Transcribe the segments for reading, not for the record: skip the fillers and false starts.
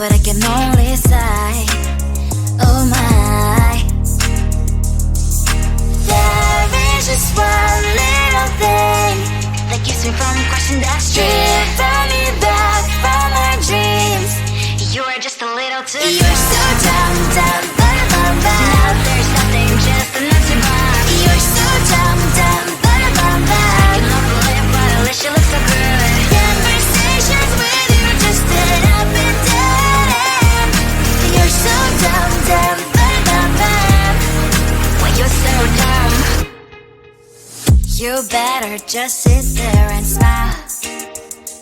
but I can only sigh. Oh my. There is just one little thing that keeps me from crossing that street. Stripping me back from my dreams. You are just a little too close. You're so dumb, dumb, dumb, dumb, dumb. Now there's nothing, just enough to buy. You're so dumb, dumb, dumb, dumb, dumb. I cannot believe but at least you look so good. Conversations with you just end up in dead end. You're so dumb, dumb, dumb, dumb, dumb. Why you're so dumb? You better just sit there and smile.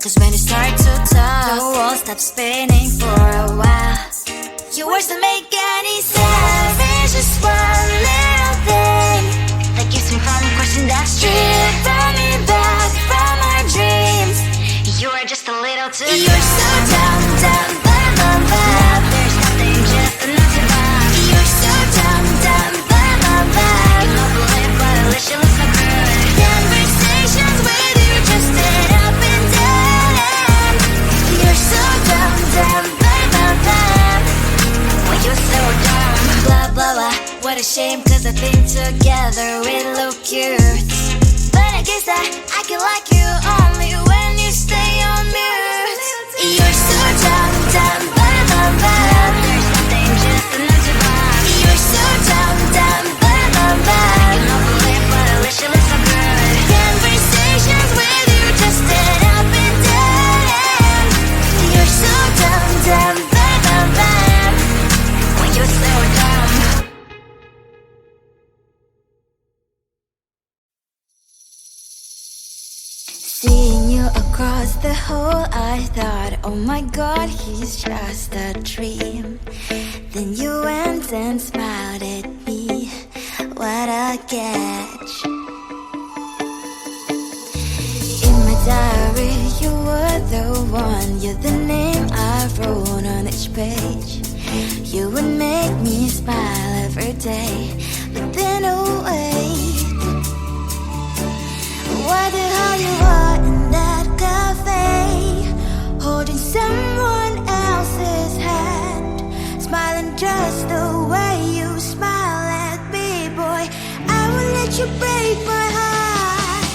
Cause when you start to talk, the world stops spinning for a while. Your words don't make any sense. There's just one little thing that keeps me from crossing that street. Stripping me back from my dreams. You are just a little too close. You're so dumb, dumb, dumb, dumb, dumb. Now there's nothing, just enough to buy. You're so dumb, dumb, dumb, dumb, dumb. I cannot believe but at least you look so good. Conversations with you just end up in dead end. You're so dumb, dumb, dumb, dumb, dumb. Why you're so dumb? Blah, blah, blah. What a shame, cause I think together we look cute. But I guess I can like you only when you stay on mute. You're so dumb, dumb, dumb, dumb, dumb. There's nothing, just enough to buy. You're so dumb, dumb, dumb, dumb, dumb. I cannot believe but at least you look so good. Conversations with you just end up in dead end. You're so dumb, dumb, dumb, dumb, dumb. Why you're so dumb? Seeing you across the hall, I thought, oh my god, he's just a dream. Then you went and smiled at me. What a catch. In my diary, you were the one. You're the name I wrote on each page. You would make me smile every day. But then oh wait, why the hell you are in that cafe, holding someone else's hand, smiling just the way you smile at me, boy. I will let you break my heart.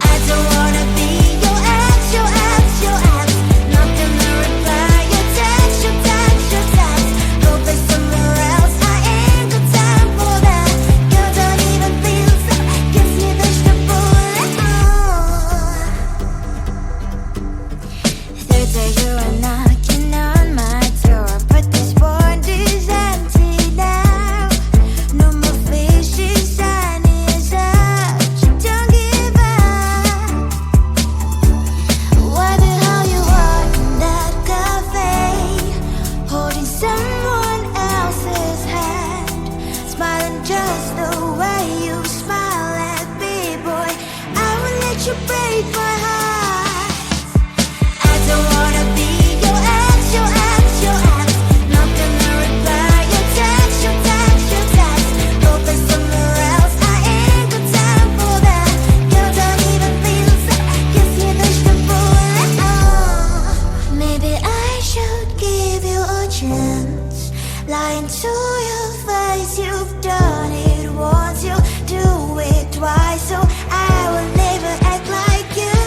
I don't wanna be your ex, your ex, your ex. Not gonna reply your text, your text, your text. Go play somewhere else, I ain't got time for that. Girl, don't even feel so, kiss me vegetable. Third day you are knocking on my door, but this phone is empty now. No more fishes, sun is up, you don't give up. Why the hell you are in that cafe, holding someone else's hand, smiling just the way you smile at me, boy. I will let you break my heart. I don't wanna be your ex, your ex, your ex. Not gonna reply your text, your text, your text. Go play somewhere else, I ain't got time for that. Girl, don't even feel so, kiss me vegetable. Maybe I should give you a chance. Lying to your face, you've done it once, you do it twice, so I will never act like you.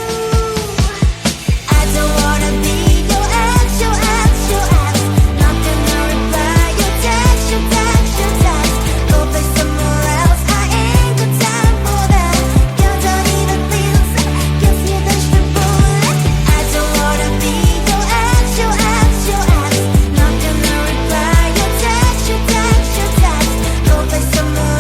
I don't wanna be your ex, your ex, your ex. Not gonna reply your text, your text, your text. Go play somewhere else, I ain't got time for that. Girl, don't even feel so, kiss me vegetable. I don't wanna be your ex, your ex, your ex. Not gonna reply your text, your text, your text. Go play somewhere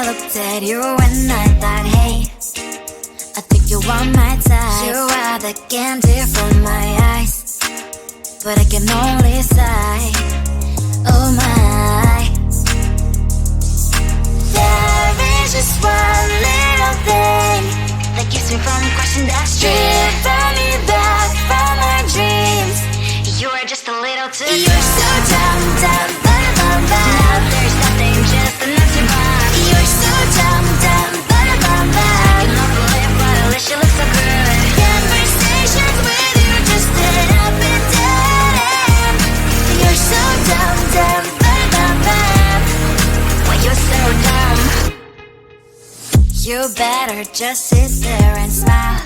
I looked at you and I thought, hey, I think you want my type. You are the candy from my eyes, but I can only sigh, oh my. There is just one little thing that keeps me from crossing that street. Drive me back from my dreams. You are just a little too good. You're so dumb, dumb, bum, bum, bum. Now there's nothing just enough to buy. You're so dumb, dumb, bum, bum, bum. I cannot believe what at least you look so good. Conversations with you just end up in dead end. You're so dumb, dumb, bum, bum, bum. Why you're so dumb? You better just sit there and smile,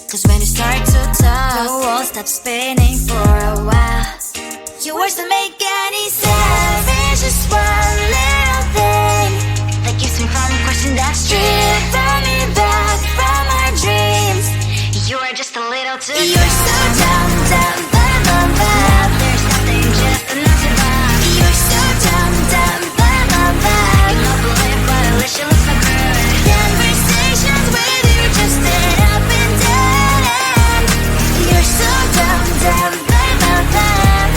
'cause when you start to talk, the world stops spinning for a while. Your words don't make any sense. There's just one little thing that keeps me from crossing that street. Bring me back from our dreams. You are just a little too good. You're so dumb, dumb, bum, bum, bum. There's nothing just enough to buy. You're so dumb, dumb, bum, bum, bum. I cannot believe but at least you look so good. Conversations with you just end up in dead end. You're so dumb, dumb, bum, bum, bum.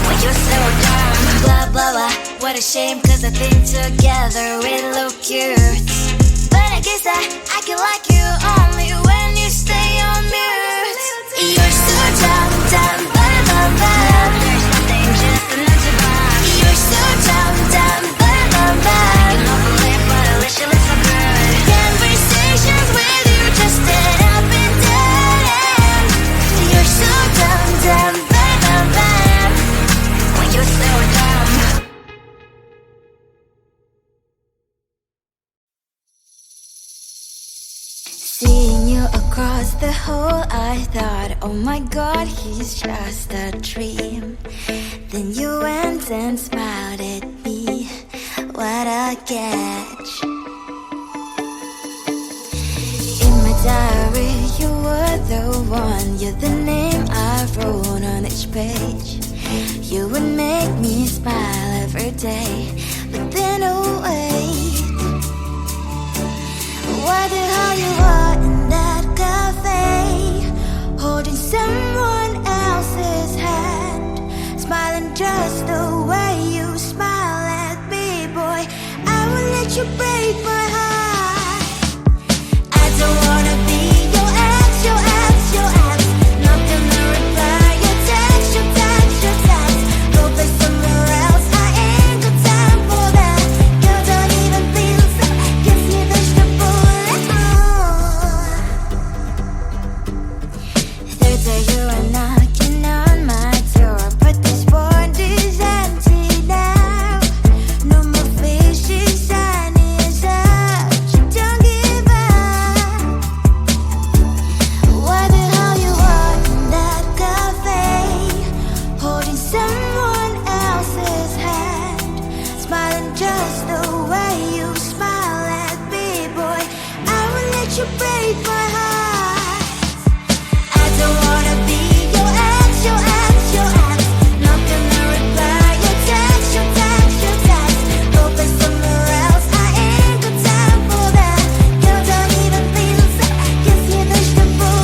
Why you're so dumb? Blah, blah, blah. What a shame, 'cause I think together we look cute. But I guess that I can like you only when you stay on mute. You're so dumb, dumb, bum, bum, bum. There's nothing just enough to buy. You're so dumb, dumb, bum, bum, bum. I cannot believe but at least you look so good. Conversations with you just end up in dead end. You're so dumb, dumb, bum, bum, bum. Why you're so dumb? Seeing you across the hall, I thought, oh my god, he's just a dream. Then you went and smiled at me. What a catch. In my diary, you were the one. You're the name I wrote on each page. You would make me smile every day. But then, oh wait, what the hell you are in that cafe, holding someone else's hand, smiling just the way you smile at me, boy. I will let you break my heart. I don't wanna be your ex, your ex, your ex. Not gonna reply your text, your text, your text. Go play somewhere else, I ain't got time for that. You don't even feel so, kiss me vegetable. Third day you are knocking on my door, but this phone is empty now. No more fishes, sun is up. You don't give up. What the hell you are in that cafe, holding someone else's hand, smiling just the way you smile at me, boy. I will let you break my heart. I don't wanna be your ex, your ex, your ex. Not gonna reply your text, your text, your text. Go play somewhere else, I ain't got time for that. You don't even feel so, kiss me vegetable.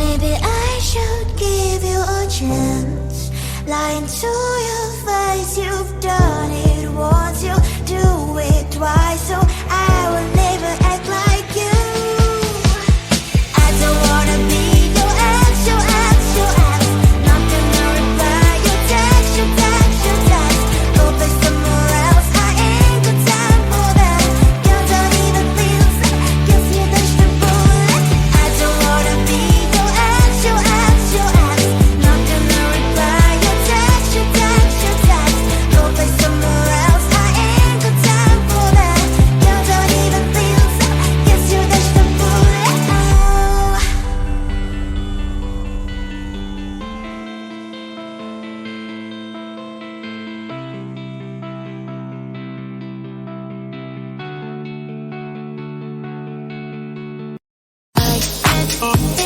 Maybe I should give you a chance. Lying to your face, you've done it once, you do it twice, so I will never act like you. I don't wanna be your ex, your ex, your ex. Not gonna reply your text, your text, your text. Go play somewhere else, I ain't got time for that. You don't even feel so, kiss me vegetable. I don't wanna be your ex, your ex, your ex. Not gonna reply your text, your text, your text. Go play somewhere else, I ain't got time for that. You don't even feel so, kiss you vegetable. I